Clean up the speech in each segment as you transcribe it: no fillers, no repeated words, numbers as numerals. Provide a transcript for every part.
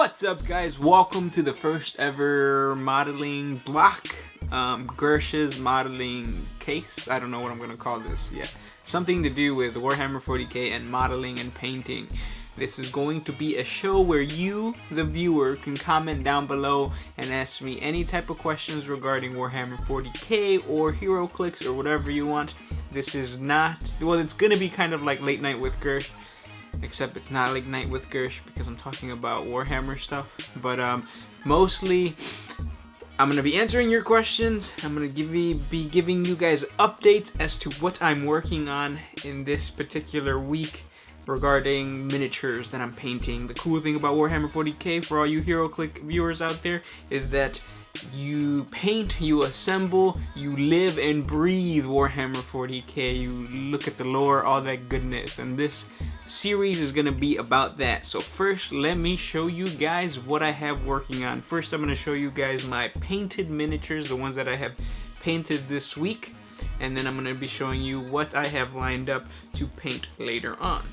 What's up, guys? Welcome to the first ever modeling block. Gursh's modeling case. I don't know what I'm gonna call this yet. Something to do with Warhammer 40k and modeling and painting. This is going to be a show where you, the viewer, can comment down below and ask me any type of questions regarding Warhammer 40k or Heroclix or whatever you want. This is not, well, it's gonna be kind of like Late Night with Gursh, except it's not Late Night with Gursh because I'm talking about Warhammer stuff. But mostly, I'm gonna be answering your questions. I'm gonna be giving you guys updates as to what I'm working on in this particular week regarding miniatures that I'm painting. The cool thing about Warhammer 40k for all you HeroClick viewers out there is that you paint, you assemble, you live and breathe Warhammer 40k. You look at the lore, all that goodness, and this series is gonna be about that. So first, let me show you guys what I have working on. First, I'm gonna show you guys my painted miniatures, the ones that I have painted this week, and then I'm gonna be showing you what I have lined up to paint later on.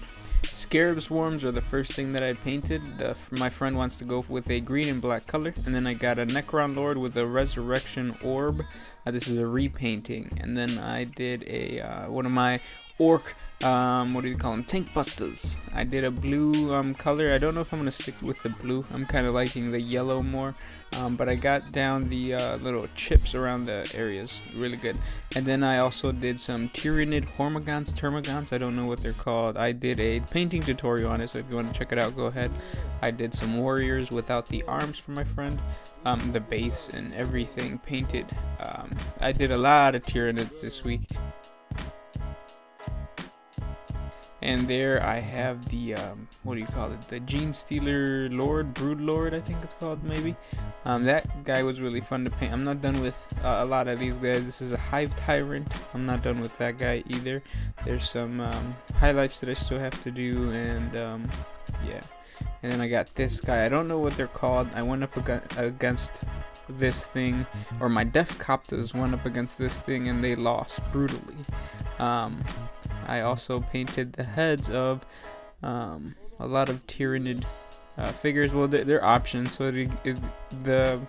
Scarab swarms are the first thing that I painted. My friend wants to go with a green and black color, and then I got a Necron Lord with a resurrection orb. This is a repainting, and then I did a one of my orc, what do you call them, tank busters. I did a blue color. I don't know if I'm gonna stick with the blue. I'm kind of liking the yellow more, but I got down the little chips around the areas, really good. And then I also did some Tyranid termagants. I don't know what they're called. I did a painting tutorial on it, so if you want to check it out, go ahead. I did some warriors without the arms for my friend. The base and everything painted. I did a lot of Tyranids this week. And there I have the, what do you call it, the Gene Stealer Lord, Brood Lord, I think it's called, maybe. That guy was really fun to paint. I'm not done with a lot of these guys. This is a Hive Tyrant. I'm not done with that guy either. There's some highlights that I still have to do, and yeah. And then I got this guy. I don't know what they're called. I went up against this thing, or my Def Copters went up against this thing, and they lost brutally. I also painted the heads of a lot of Tyranid figures. Well, they're options, so the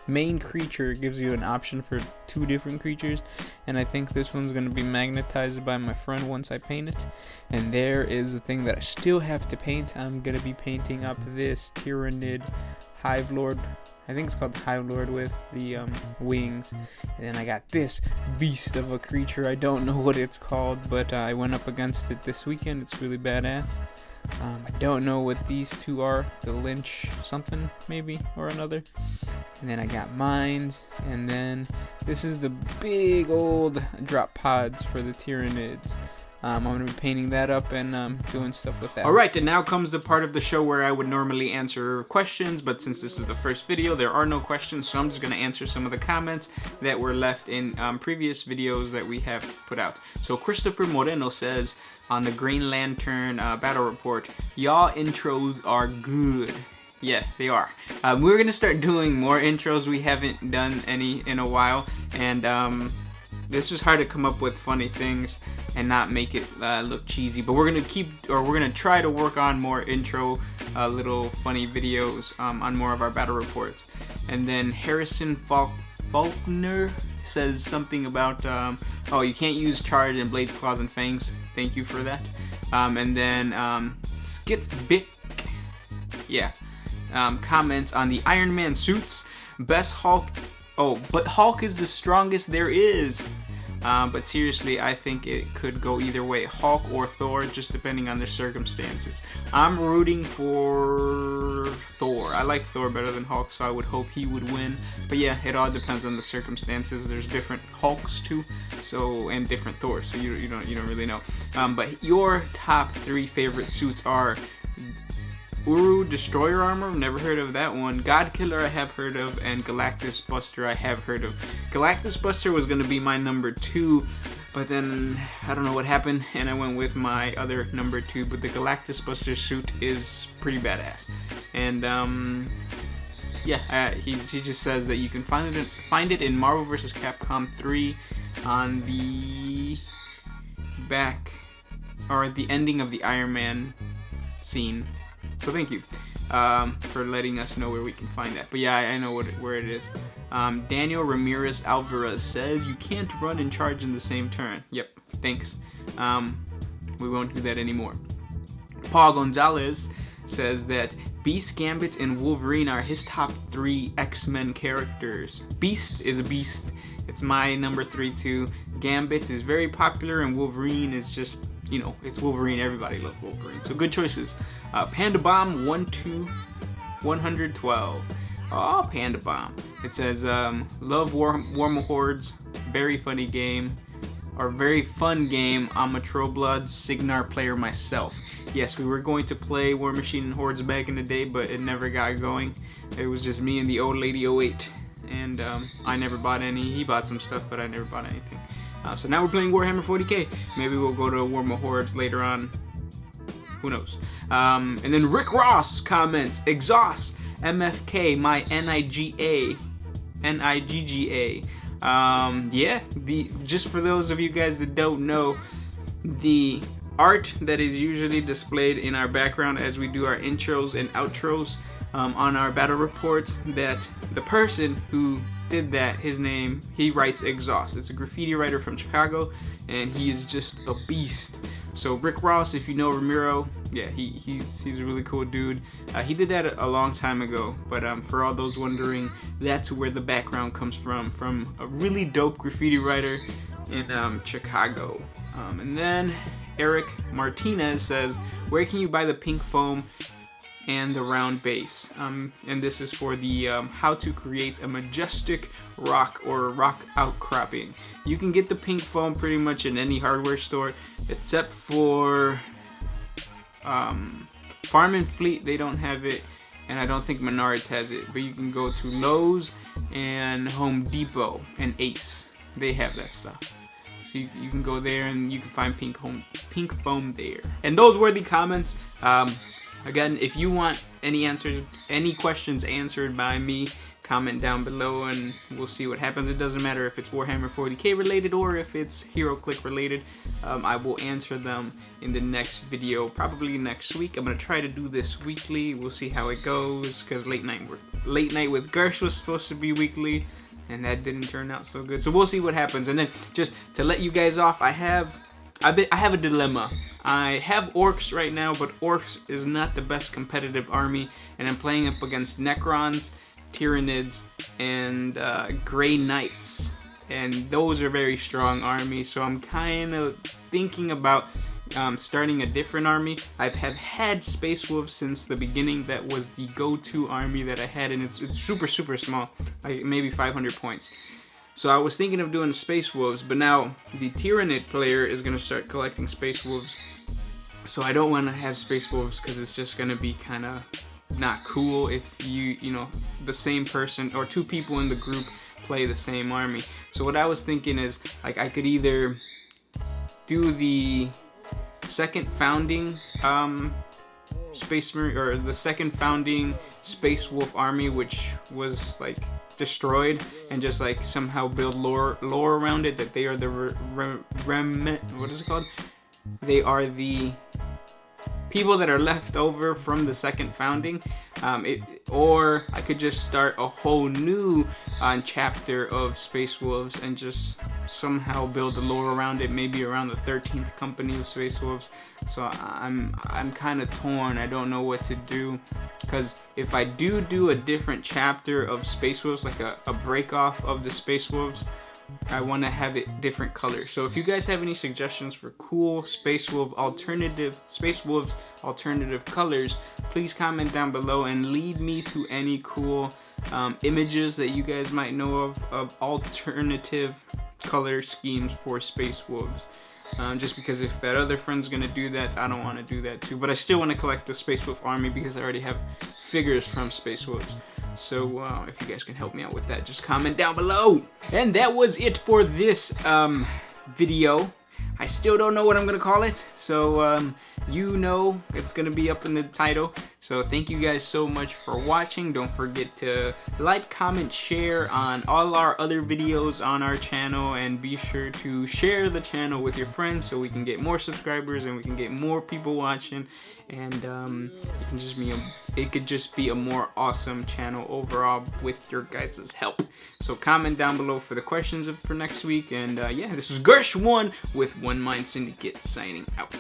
main creature gives you an option for 2 different creatures, and I think this one's going to be magnetized by my friend once I paint it. And there is the thing that I still have to paint. I'm going to be painting up this Tyranid Hive Lord. I think it's called the Hive Lord with the wings. And then I got this beast of a creature. I don't know what it's called, but I went up against it this weekend. It's really badass. I don't know what these two are. The Lynch something, maybe, or another. And then I got mines. And then this is the big old drop pods for the Tyranids. I'm going to be painting that up and doing stuff with that. Alright, and now comes the part of the show where I would normally answer questions, but since this is the first video, there are no questions, so I'm just going to answer some of the comments that were left in previous videos that we have put out. So Christopher Moreno says on the Green Lantern battle report, y'all intros are good. Yeah, they are. We're going to start doing more intros. We haven't done any in a while, and this is hard to come up with funny things and not make it look cheesy, but we're gonna try to work on more intro little funny videos on more of our battle reports. And then Harrison Faulkner says something about oh, you can't use charge and blades, claws, and fangs. Thank you for that. And then Skitsbick, yeah, comments on the Iron Man suits. Best Hulk. Oh, but Hulk is the strongest there is. But seriously, I think it could go either way, Hulk or Thor, just depending on the circumstances. I'm rooting for Thor. I like Thor better than Hulk, so I would hope he would win. But yeah, it all depends on the circumstances. There's different Hulks too, so, and different Thors, so you don't really know. But your top 3 favorite suits are Uru Destroyer Armor, never heard of that one. God Killer I have heard of, and Galactus Buster I have heard of. Galactus Buster was going to be my number 2, but then I don't know what happened, and I went with my other number 2, but the Galactus Buster suit is pretty badass. And yeah, he just says that you can find it in Marvel vs. Capcom 3 on the back, or at the ending of the Iron Man scene. So thank you. for letting us know where we can find that. But yeah, I know where it is. Daniel Ramirez Alvarez says you can't run and charge in the same turn. Yep, thanks. We won't do that anymore. Paul Gonzalez says that Beast, Gambit, and Wolverine are his top 3 X-Men characters. Beast is a beast. It's my number 3 too. Gambit is very popular, and Wolverine is just, you know, it's Wolverine. Everybody loves Wolverine. So good choices. Panda Bomb 112. Oh, Panda Bomb. It says, love Warma Hordes. Very funny game. Or very fun game. I'm a Trollblood Signar player myself. Yes, we were going to play War Machine and Hordes back in the day, but it never got going. It was just me and the old lady 08. And I never bought any. He bought some stuff, but I never bought anything. So now we're playing Warhammer 40k. Maybe we'll go to Warma Hordes later on. Who knows? And then Rick Ross comments, Exhaust, MFK, my NIGGA. Yeah, just for those of you guys that don't know, the art that is usually displayed in our background as we do our intros and outros on our battle reports, that the person who did that, his name, he writes Exhaust. It's a graffiti writer from Chicago, and he is just a beast. So Rick Ross, if you know Ramiro, yeah, he's a really cool dude. He did that a long time ago, but for all those wondering, that's where the background comes from a really dope graffiti writer in Chicago. And then Eric Martinez says, where can you buy the pink foam and the round base? And this is for the how to create a majestic rock or rock outcropping. You can get the pink foam pretty much in any hardware store except for Farm and Fleet. They don't have it, and I don't think Menards has it, but you can go to Lowe's and Home Depot and Ace. They have that stuff. So you can go there and you can find pink foam there. And those were the comments. Again, if you want any questions answered by me, comment down below and we'll see what happens. It doesn't matter if it's Warhammer 40k related or if it's Heroclix related. I will answer them in the next video, probably next week. I'm gonna try to do this weekly. We'll see how it goes, because late night with Gursh was supposed to be weekly, and that didn't turn out so good. So we'll see what happens. And then just to let you guys off, I have a dilemma. I have Orcs right now, but Orcs is not the best competitive army, and I'm playing up against Necrons, Tyranids, and Grey Knights, and those are very strong armies. So I'm kind of thinking about starting a different army. I've had Space Wolves since the beginning. That was the go-to army that I had, and it's super small, like maybe 500 points. So I was thinking of doing Space Wolves, but now the Tyranid player is going to start collecting Space Wolves. So I don't want to have Space Wolves because it's just going to be kind of not cool if you know, the same person or 2 people in the group play the same army. So what I was thinking is, like, I could either do the second founding Space Marine, or the second founding Space Wolf army, which was like destroyed, and just like somehow build lore around it, that they are the what is it called? They are the people that are left over from the second founding, or I could just start a whole new chapter of Space Wolves and just somehow build the lore around it, maybe around the 13th company of Space Wolves. So I'm kind of torn. I don't know what to do, because if I do a different chapter of Space Wolves, like a break off of the Space Wolves, I want to have it different colors. So if you guys have any suggestions for cool Space Wolves alternative colors, please comment down below and lead me to any cool images that you guys might know of alternative color schemes for Space Wolves. Just because if that other friend's gonna do that, I don't want to do that too. But I still want to collect the Space Wolf army because I already have figures from Space Wolves. So if you guys can help me out with that, just comment down below. And that was it for this video. I still don't know what I'm gonna call it, so you know it's gonna be up in the title. So thank you guys so much for watching. Don't forget to like, comment, share on all our other videos on our channel, and be sure to share the channel with your friends so we can get more subscribers and we can get more people watching, and it could just be a more awesome channel overall with your guys' help. So comment down below for the questions for next week, and yeah, this was Gursh1 with One Mind Syndicate signing out.